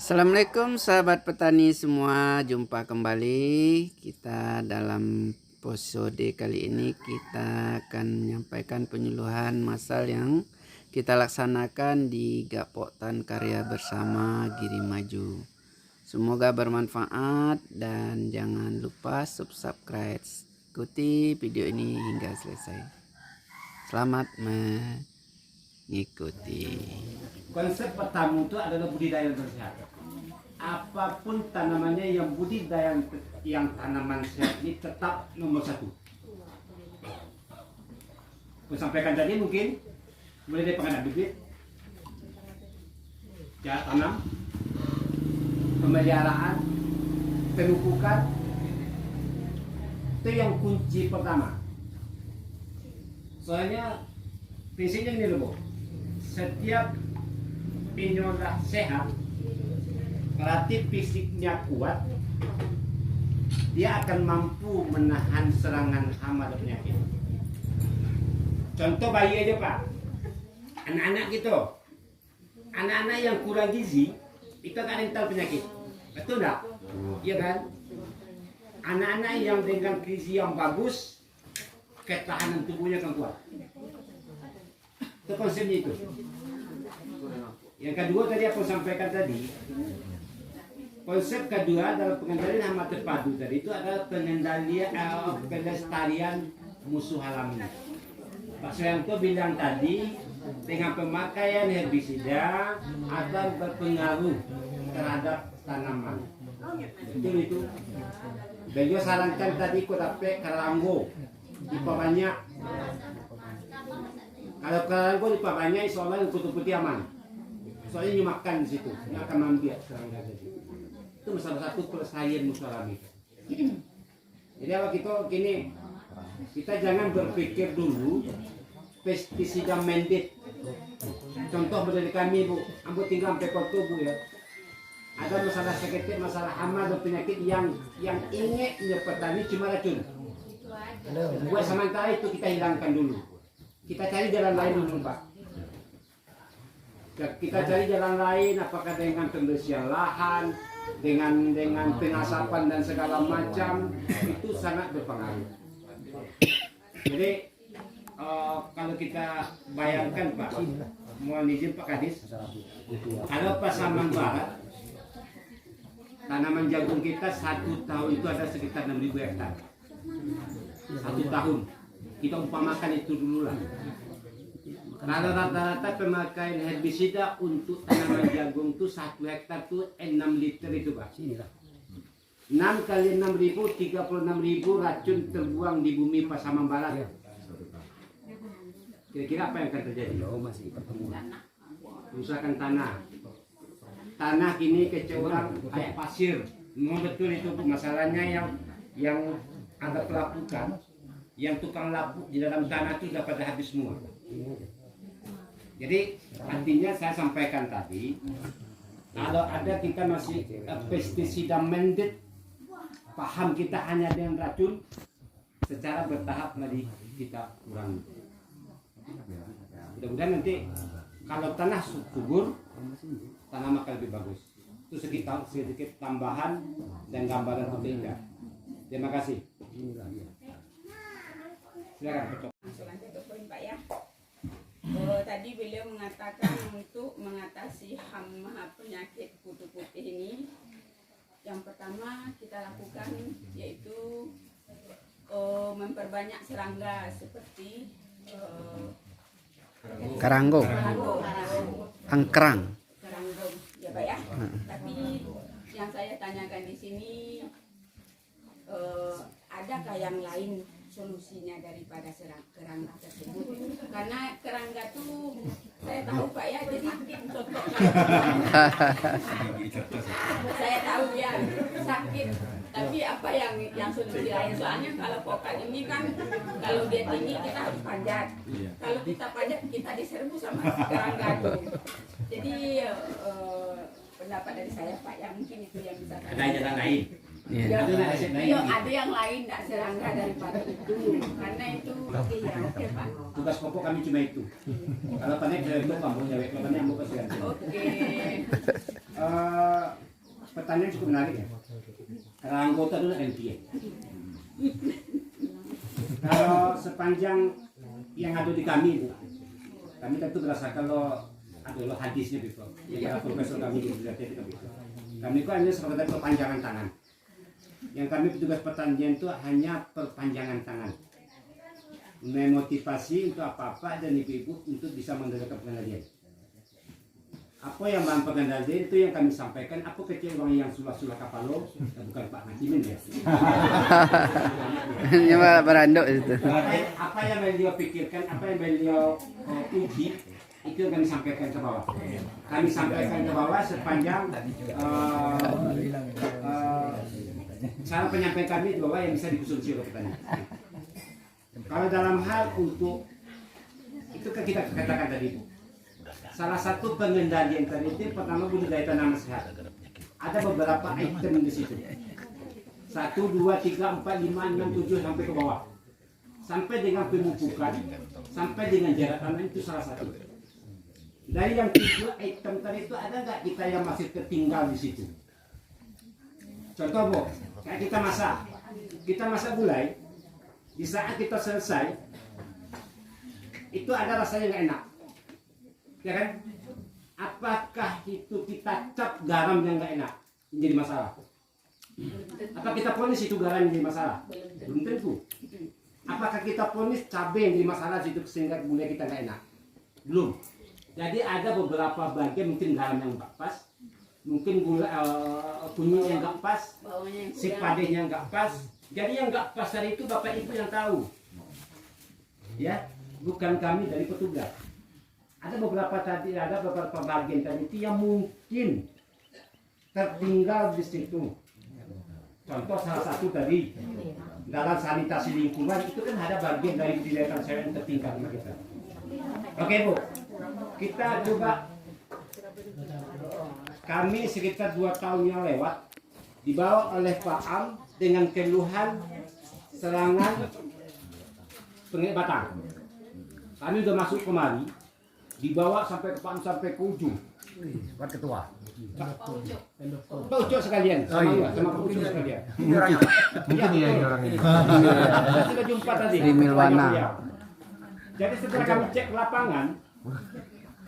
Assalamualaikum sahabat petani semua, jumpa kembali kita dalam episode kali ini. Kita akan menyampaikan penyuluhan masal yang kita laksanakan di Gapok Tan Karya Bersama Giri Maju. Semoga bermanfaat dan jangan lupa subscribe, ikuti video ini hingga selesai. Selamat mengikuti. Konsep pertama itu adalah budidaya yang sehat. Apapun tanamannya yang budidaya yang tanaman sehat ini tetap nomor satu. Aku sampaikan tadi mungkin mulai dari pengadaan bibit, cara tanam, pemeliharaan, pemupukan, itu yang kunci pertama. Soalnya prinsipnya ini loh, setiap pinyola sehat, berarti fisiknya kuat, dia akan mampu menahan serangan hama dan penyakit. Contoh bayi aja Pak, anak-anak gitu, anak-anak yang kurang gizi itu akan rentan penyakit, betul enggak? Iya kan? Anak-anak yang dengan gizi yang bagus, ketahanan tubuhnya akan kuat. Itu konsepnya itu. Yang kedua tadi aku sampaikan tadi, konsep kedua dalam pengendalian hama terpadu tadi itu adalah pengendalian pelestarian musuh alami. Pak Suyanto bilang tadi dengan pemakaian herbisida akan berpengaruh terhadap tanaman. Betul itu. Beliau sarankan tadi kotape karanggo diperbanyak. Kalau karanggo diperbanyak, insya Allah kutu putih aman. Soalnya ini makan di situ, ini akan membiak serangga tadi. Itu salah satu pelestarian musuh alami. Jadi apa gini, kita jangan berpikir dulu pestisida mandate. Contoh dari kami Bu, ambo tinggal sampai tubuh ya. Ada masalah sakit, masalah hama dan penyakit yang ingetnya petani cuma racun. Buat sementara itu kita hilangkan dulu. Kita cari jalan lain dulu Pak. Kita cari jalan lain, apakah dengan pembersihan lahan, dengan pengasapan dan segala macam, itu sangat berpengaruh. Jadi kalau kita bayangkan Pak, mohon izin Pak Kadis, kalau Pasaman Barat, tanaman jagung kita 1 tahun itu ada sekitar 6.000 hektar. 1 tahun, kita umpamakan itu dulu lah. Kalau rata-rata pemakaian herbisida untuk tanaman jagung itu 1 hektar itu 6 liter itu Pak. 6 kali 6.000, 36.000 racun terbuang di bumi Pasaman Barat. Kira-kira apa yang akan terjadi? Kerusakan tanah. Tanah kini kecewa kayak pasir. Memang betul itu masalahnya yang ada pelapukan, yang tukang lapuk di dalam tanah itu sudah pada habis semua. Jadi artinya saya sampaikan tadi, kalau ada kita masih pestisida mandate, paham kita hanya dengan racun, secara bertahap tadi kita kurangi. Mudah-mudahan nanti kalau tanah subur, tanam akan lebih bagus. Itu sedikit tambahan dan gambaran berbeda. Terima kasih. Silakan. Tadi beliau mengatakan untuk mengatasi hama penyakit kutu putih ini, yang pertama kita lakukan yaitu memperbanyak serangga seperti Karanggo, angkrang. karanggo, ya Pak ya. Tapi yang saya tanyakan di sini, adakah yang lain solusinya daripada kerangga tersebut? Karena kerangga tuh saya tahu Pak ya, jadi contoh saya tahu ya sakit, tapi apa yang solusi lain? Soalnya kalau pokat ini kan kalau dia tinggi kita harus panjat, kalau kita panjat kita diserbu sama kerangga tuh. Jadi pendapat dari saya Pak ya, mungkin itu yang bisa Ada jalan lain. Ya. Ada yang lain tidak serangga daripada itu, karena itu oke ya, oke Pak. Tugas pokok kami cuma itu. Kalau panen saya itu kamu jawab, kalau panen kamu pasti ganti. Oke. pertanyaan cukup menarik ya. Karena anggota dulu MPA. Kalau sepanjang yang ada di kami itu, kami tentu berasa kalau adalah hadisnya gitu. Ya profesor kami di Bibliotek itu. Kami itu hanya sebagai perpanjangan tangan. Yang kami petugas pertanian itu hanya perpanjangan tangan. Memotivasi untuk apa-apa dan ibu-ibu untuk bisa mendapatkan pengendalian. Apa yang bahan pengendalian itu yang kami sampaikan. Apa kecil orang yang sulah-sulah kapalo, bukan Pak Hakimin ya. Nyawa beranduk itu. Apa yang beliau pikirkan, apa yang beliau uji, itu yang kami sampaikan ke bawah. Kami sampaikan ke bawah sepanjang cara penyampaian kami di bawah yang bisa dikonsumsi oleh petani. Kalau dalam hal untuk itu kan kita katakan tadi, salah satu pengendalian tadi itu pertama budidaya tanaman sehat. Ada beberapa item di situ. 1, 2, 3, 4, 5, 6, 7 sampai ke bawah. Sampai dengan pemupukan, sampai dengan jarak tanam itu salah satu. Dari yang 3 item tadi itu ada nggak kita yang masih tertinggal di situ? Contoh Bu, kayak kita masak gulai, di saat kita selesai, itu ada rasanya nggak enak, ya kan? Apakah itu kita cap garam yang nggak enak menjadi masalah? Apa kita ponis itu garam yang jadi masalah? Belum tentu. Apakah kita ponis cabai yang jadi masalah situ sehingga gulai kita nggak enak? Belum. Jadi ada beberapa bagian mungkin garam yang nggak pas, mungkin gula kunyit yang nggak pas, si padenya nggak pas. Jadi yang nggak pas dari itu Bapak Ibu yang tahu, ya, bukan kami dari petugas. Ada beberapa bagian tadi itu yang mungkin tertinggal di situ. Contoh salah satu tadi dalam sanitasi lingkungan itu kan ada bagian dari budidaya sayur yang tertinggal kita. Oke Bu, kita coba. Kami sekitar 2 tahun yang lewat dibawa oleh Pak Am dengan keluhan serangan penyakit batang. Kami sudah masuk kemari, dibawa sampai ke Pak Am sampai ke ujung. Pak Ketua. Pak Ucok sekalian, sama Pak Ucok sekalian. Mungkin iya ini orang ini. Kita sudah jumpa tadi. Di Milwana. Jadi setelah kami cek lapangan,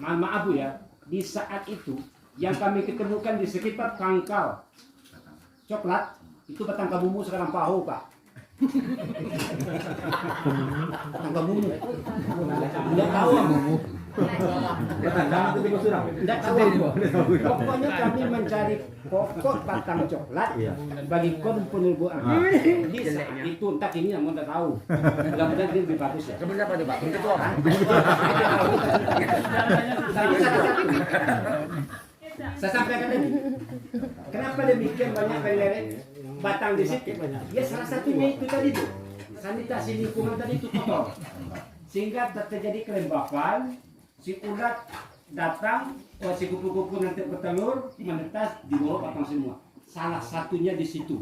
maaf Bu ya, di saat itu yang kami ketemukan di sekitar pangkal coklat itu batang kabumu sekarang pahu Pak. Batang kabumu. Tidak tahu. Tidak tahu. Pokoknya kami mencari pokok batang coklat bagi kon penubuhan. Di saat itu entah ini yang tidak tahu. Mudah-mudahan dia lebih bagus ya. Sebenarnya apa nih Pak? Ketua kan? Saya sampaikan tadi. Kenapa demikian banyak penyeret batang di situ? Ya salah satunya itu tadi tuh. Sanitasi lingkungan tadi itu kotor. Sehingga terjadi kelembapan, si ulat datang, si kupu-kupu nanti bertelur, menetas di bawah batang semua. Salah satunya di situ.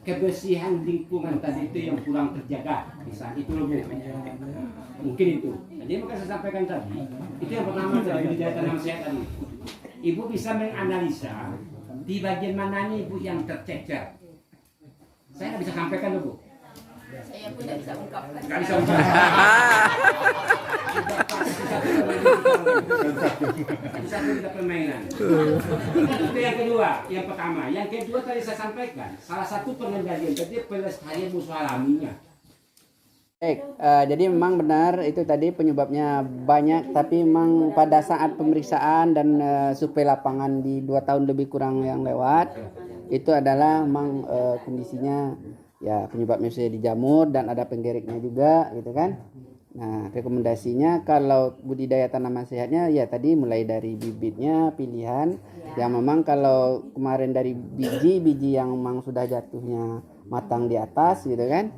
Kebersihan lingkungan tadi itu yang kurang terjaga. Bisa itu loh Bu. Mungkin itu. Jadi maka saya sampaikan tadi, itu yang pertama dari budidaya tanaman sehat tadi. Ibu bisa menganalisa di bagian mananya Ibu yang tercecer. Saya nggak bisa sampaikan loh Bu. Saya pun tidak bisa ungkapkan. Nggak bisa ungkapkan. Satu kita permainan. Itu yang kedua, yang pertama. Yang kedua tadi saya sampaikan, salah satu pengendalian tadi pelestarian musuh alaminya. Baik, jadi memang benar itu tadi penyebabnya banyak, tapi memang pada saat pemeriksaan dan survei lapangan di 2 tahun lebih kurang yang lewat, itu adalah memang kondisinya ya penyebabnya sudah dijamur dan ada penggereknya juga gitu kan. Nah, rekomendasinya kalau budidaya tanaman sehatnya ya tadi mulai dari bibitnya, pilihan yang memang kalau kemarin dari biji yang memang sudah jatuhnya matang di atas gitu kan.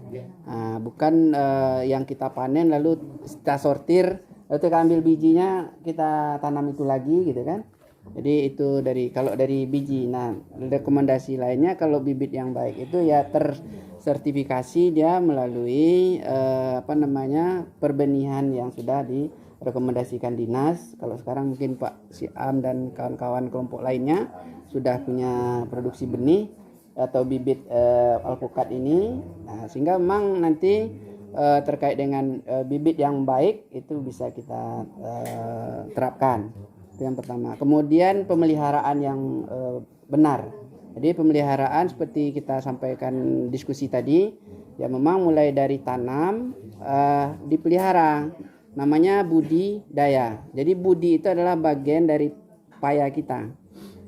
Nah, bukan yang kita panen lalu kita sortir lalu kita ambil bijinya kita tanam itu lagi gitu kan. Jadi itu kalau dari biji. Nah, rekomendasi lainnya kalau bibit yang baik itu ya tersertifikasi dia melalui perbenihan yang sudah rekomendasikan dinas. Kalau sekarang mungkin Pak Siam dan kawan-kawan kelompok lainnya sudah punya produksi benih atau bibit alpukat ini. Nah, sehingga memang nanti terkait dengan bibit yang baik itu bisa kita terapkan. Itu yang pertama. Kemudian pemeliharaan yang benar. Jadi pemeliharaan seperti kita sampaikan diskusi tadi, ya memang mulai dari tanam dipelihara, namanya budidaya. Jadi budi itu adalah bagian dari paya kita.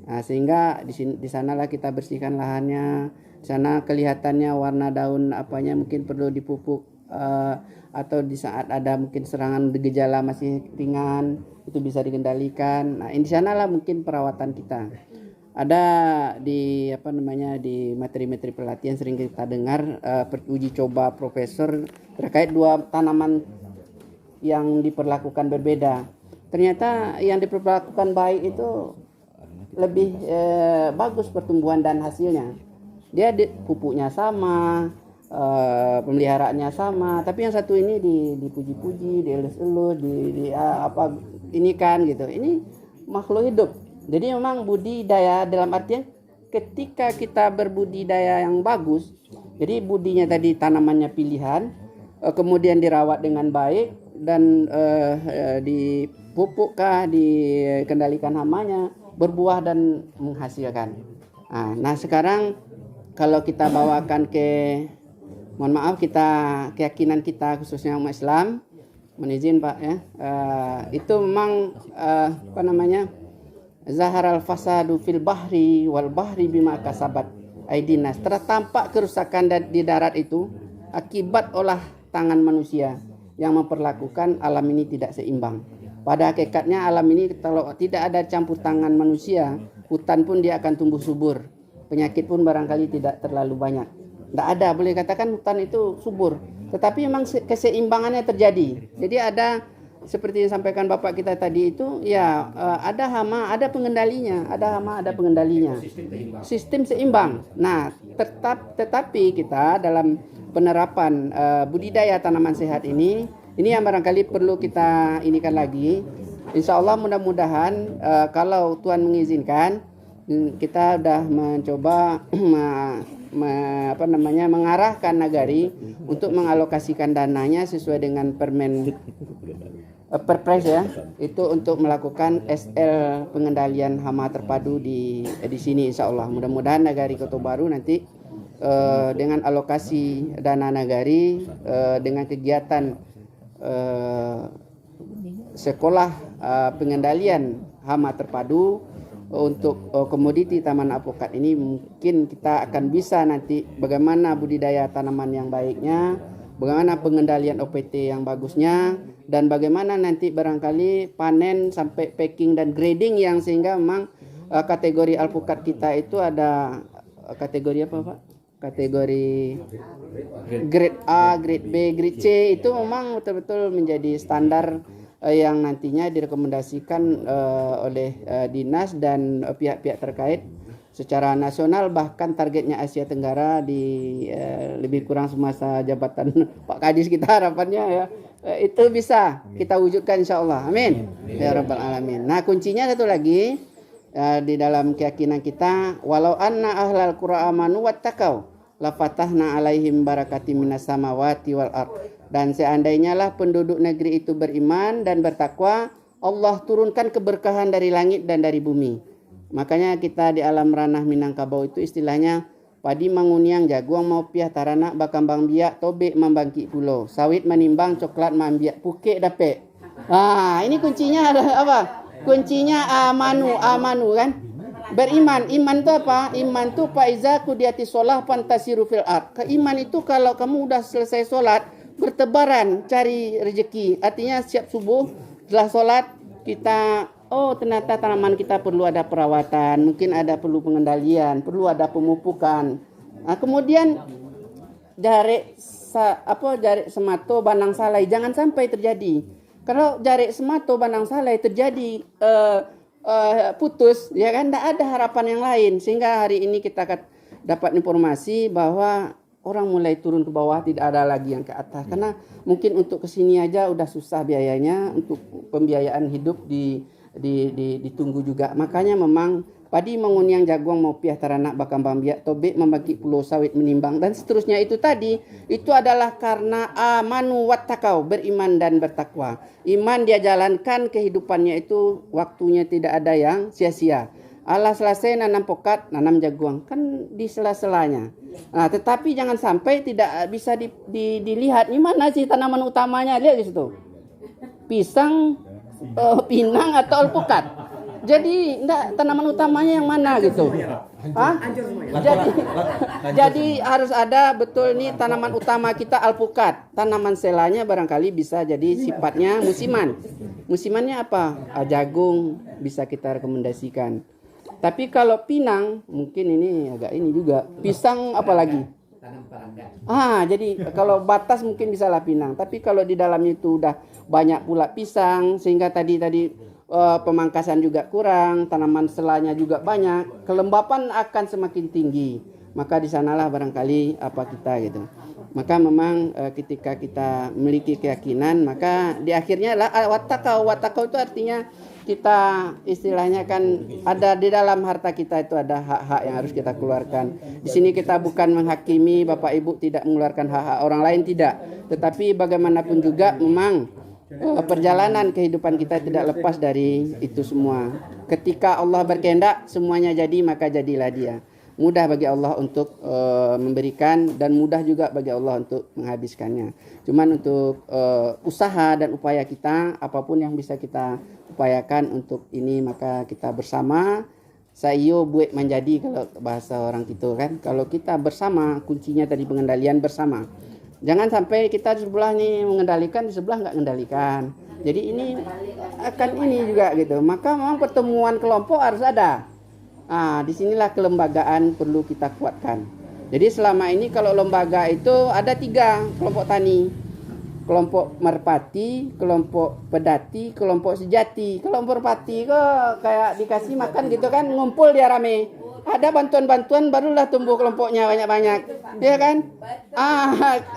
Nah, sehingga di sanalah kita bersihkan lahannya. Di sana kelihatannya warna daun apanya mungkin perlu dipupuk atau di saat ada mungkin serangan gejala masih ringan itu bisa dikendalikan. Nah, di sanalah mungkin perawatan kita. Ada di di materi-materi pelatihan sering kita dengar uji coba profesor terkait dua tanaman yang diperlakukan berbeda. Ternyata yang diperlakukan baik itu lebih bagus pertumbuhan dan hasilnya. Dia pupuknya sama, pemeliharaannya sama, tapi yang satu ini dipuji-puji, dielus-elus, ini kan gitu. Ini makhluk hidup. Jadi memang budidaya dalam artian ketika kita berbudidaya yang bagus, jadi budinya tadi tanamannya pilihan, kemudian dirawat dengan baik dan dipupukkah, dikendalikan hamanya, berbuah dan menghasilkan. Nah sekarang kalau kita bawakan keyakinan kita khususnya umat Islam, mohon izin Pak ya, itu memang Zaharal fasadu fil bahri wal bahri bima kasabat aidinas. Tertampak kerusakan di darat itu akibat olah tangan manusia yang memperlakukan alam ini tidak seimbang. Pada hakikatnya alam ini kalau tidak ada campur tangan manusia, hutan pun dia akan tumbuh subur. Penyakit pun barangkali tidak terlalu banyak. Tidak ada, boleh katakan hutan itu subur. Tetapi memang keseimbangannya terjadi. Jadi ada seperti yang disampaikan Bapak kita tadi itu, ya ada hama, ada pengendalinya, Sistem seimbang. Nah, tetapi kita dalam penerapan budidaya tanaman sehat ini yang barangkali perlu kita inikan lagi. Insya Allah mudah-mudahan kalau Tuhan mengizinkan, kita sudah mencoba mengarahkan Nagari untuk mengalokasikan dananya sesuai dengan Perpres ya, itu untuk melakukan SL pengendalian hama terpadu di sini insya Allah. Mudah-mudahan Nagari Kota Baru nanti dengan alokasi dana Nagari dengan kegiatan sekolah pengendalian hama terpadu untuk komoditi taman alpukat ini, mungkin kita akan bisa nanti bagaimana budidaya tanaman yang baiknya, bagaimana pengendalian OPT yang bagusnya, dan bagaimana nanti barangkali panen sampai packing dan grading yang sehingga memang kategori alpukat kita itu ada kategori apa Pak? Kategori grade A, grade B, grade C itu memang betul-betul menjadi standar yang nantinya direkomendasikan oleh dinas dan pihak-pihak terkait secara nasional, bahkan targetnya Asia Tenggara di lebih kurang semasa jabatan Pak Kadis kita harapannya ya itu bisa kita wujudkan insyaallah, amin ya rabbal alamin. Nah kuncinya satu lagi di dalam keyakinan kita, walau anna ahlal qura amanu wattaqau la fatahna alaihim barakatim minas samawati wal ard. Dan seandainya lah penduduk negeri itu beriman dan bertakwa, Allah turunkan keberkahan dari langit dan dari bumi. Makanya kita di alam ranah Minangkabau itu istilahnya padi manguniang, jaguang mau piah tarana bakambang biak tobek membangkit pulau, sawit menimbang coklat mambiak puke dapet. Ini kuncinya ada apa? Kuncinya amanu kan? Beriman. Iman itu apa? Iman itu faiza kudiati sholah fantasiru fil ard. Keiman itu kalau kamu udah selesai sholat, bertebaran cari rezeki. Artinya siap subuh setelah sholat kita ternyata tanaman kita perlu ada perawatan, mungkin ada perlu pengendalian, perlu ada pemupukan. Nah, kemudian jarik semato banang salai jangan sampai terjadi. Kalau jarik semato banang salai terjadi putus, ya kan, tidak ada harapan yang lain. Sehingga hari ini kita dapat informasi bahwa orang mulai turun ke bawah, tidak ada lagi yang ke atas. Karena mungkin untuk ke sini aja udah susah biayanya, untuk pembiayaan hidup ditunggu juga. Makanya memang padi menguniang jaguang mau piah taranak bakambang biak tobek membagi pulau sawit menimbang dan seterusnya itu tadi, itu adalah karena amanu wattakau, beriman dan bertakwa. Iman dia jalankan kehidupannya itu waktunya tidak ada yang sia-sia. Allah selesai nanam pokat, nanam jaguang, kan di sela-selanya. Nah, tetapi jangan sampai tidak bisa dilihat ini mana sih tanaman utamanya, lihat di situ. Pisang, pinang atau alpukat. Jadi enggak, tanaman utamanya yang mana gitu. Hah? Jadi harus ada betul nih tanaman utama kita alpukat. Tanaman selanya barangkali bisa jadi sifatnya musiman. Musimannya apa? Jagung bisa kita rekomendasikan. Tapi kalau pinang mungkin ini agak ini juga. Pisang apalagi? Jadi kalau batas mungkin bisa lah pinang. Tapi kalau di dalamnya itu udah banyak pula pisang sehingga tadi pemangkasan juga kurang, tanaman selanya juga banyak, kelembapan akan semakin tinggi. Maka di sanalah barangkali apa kita gitu. Maka memang ketika kita memiliki keyakinan, maka di akhirnya lah watakau itu artinya kita istilahnya kan ada di dalam harta kita itu ada hak-hak yang harus kita keluarkan. Di sini kita bukan menghakimi Bapak Ibu tidak mengeluarkan hak-hak orang lain, tidak. Tetapi bagaimanapun juga memang perjalanan kehidupan kita tidak lepas dari itu semua. Ketika Allah berkehendak semuanya jadi, maka jadilah dia. Mudah bagi Allah untuk memberikan dan mudah juga bagi Allah untuk menghabiskannya. Cuman untuk usaha dan upaya kita, apapun yang bisa kita upayakan untuk ini, maka kita bersama sayo buat menjadi, kalau bahasa orang gitu kan. Kalau kita bersama, kuncinya tadi pengendalian bersama. Jangan sampai kita di sebelah nih mengendalikan, di sebelah nggak mengendalikan. Jadi ini akan ini juga gitu. Maka memang pertemuan kelompok harus ada. Disinilah kelembagaan perlu kita kuatkan. Jadi selama ini kalau lembaga itu ada 3 kelompok tani. Kelompok merpati, kelompok pedati, kelompok sejati. Kelompok merpati kok kayak dikasih makan gitu kan, ngumpul dia rame. Ada bantuan-bantuan barulah tumbuh kelompoknya banyak-banyak. Ya kan?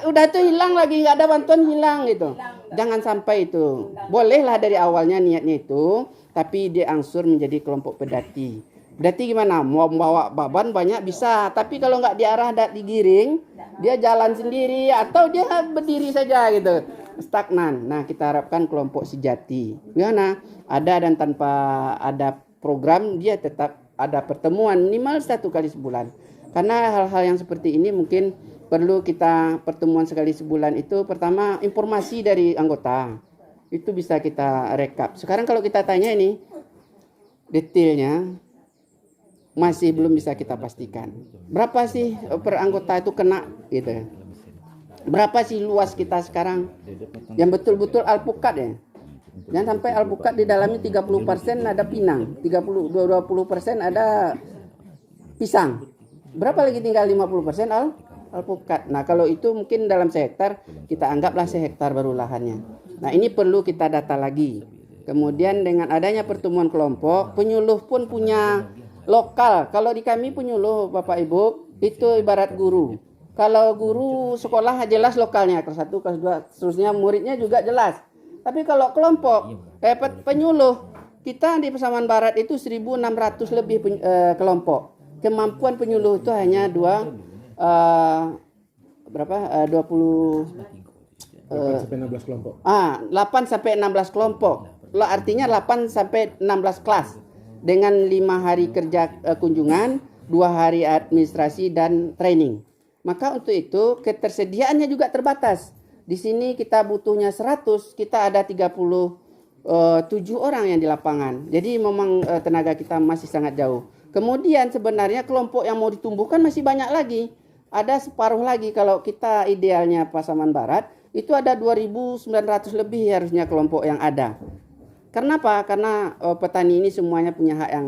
Udah tuh hilang lagi, nggak ada bantuan hilang gitu. Jangan sampai itu. Bolehlah dari awalnya niatnya itu, tapi dia angsur menjadi kelompok pedati. Pedati gimana? Mau bawa beban banyak bisa, tapi kalau nggak diarah, digiring, dia jalan sendiri atau dia berdiri saja gitu, stagnan. Nah, kita harapkan kelompok sejati. Gimana? Ada dan tanpa ada program dia tetap ada pertemuan minimal 1 kali sebulan. Karena hal-hal yang seperti ini mungkin perlu kita pertemuan sekali sebulan itu pertama informasi dari anggota. Itu bisa kita rekap. Sekarang kalau kita tanya ini detailnya masih belum bisa kita pastikan. Berapa sih per anggota itu kena gitu. Berapa sih luas kita sekarang yang betul-betul alpukat ya. Jangan sampai alpukat di dalamnya 30% ada pinang, 20% ada pisang. Berapa lagi tinggal 50% alpukat. Nah, kalau itu mungkin dalam sehektar kita anggaplah sehektar baru lahannya. Nah, ini perlu kita data lagi. Kemudian dengan adanya pertemuan kelompok, penyuluh pun punya lokal. Kalau di kami penyuluh Bapak Ibu itu ibarat guru. Kalau guru sekolah jelas lokalnya kelas 1, kelas 2, seterusnya muridnya juga jelas. Tapi kalau kelompok penyuluh kita di Pasaman Barat itu 1.600 lebih kelompok. Kemampuan penyuluh itu hanya 20 sampai 16 kelompok. 8 sampai 16 kelompok. Artinya 8 sampai 16 kelas. Dengan 5 hari kerja kunjungan, 2 hari administrasi dan training. Maka untuk itu ketersediaannya juga terbatas. Di sini kita butuhnya 100, kita ada 37 orang yang di lapangan. Jadi memang tenaga kita masih sangat jauh. Kemudian sebenarnya kelompok yang mau ditumbuhkan masih banyak lagi. Ada separuh lagi kalau kita idealnya Pasaman Barat, itu ada 2.900 lebih harusnya kelompok yang ada. Karena apa? Karena petani ini semuanya punya hak yang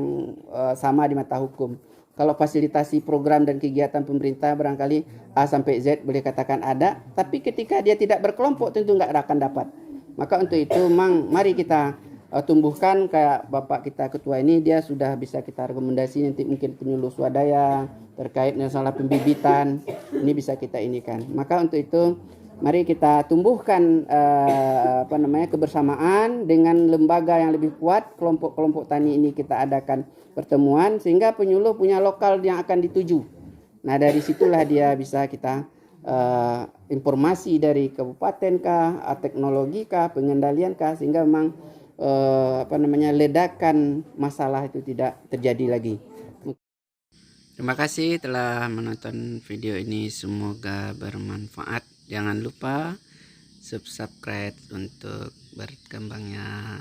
sama di mata hukum. Kalau fasilitasi program dan kegiatan pemerintah barangkali A sampai Z boleh katakan ada, tapi ketika dia tidak berkelompok tentu nggak akan dapat. Maka untuk itu memang mari kita tumbuhkan. Kayak bapak kita ketua ini, dia sudah bisa kita rekomendasi nanti mungkin penyuluh swadaya terkait masalah pembibitan, ini bisa kita inikan. Maka untuk itu mari kita tumbuhkan kebersamaan dengan lembaga yang lebih kuat. Kelompok-kelompok tani ini kita adakan pertemuan sehingga penyuluh punya lokal yang akan dituju. Nah, dari situlah dia bisa kita informasi dari kabupaten kah, teknologi kah, pengendalian kah, sehingga memang ledakan masalah itu tidak terjadi lagi. Terima kasih telah menonton video ini, semoga bermanfaat. Jangan lupa subscribe untuk berkembangnya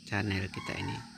channel kita ini.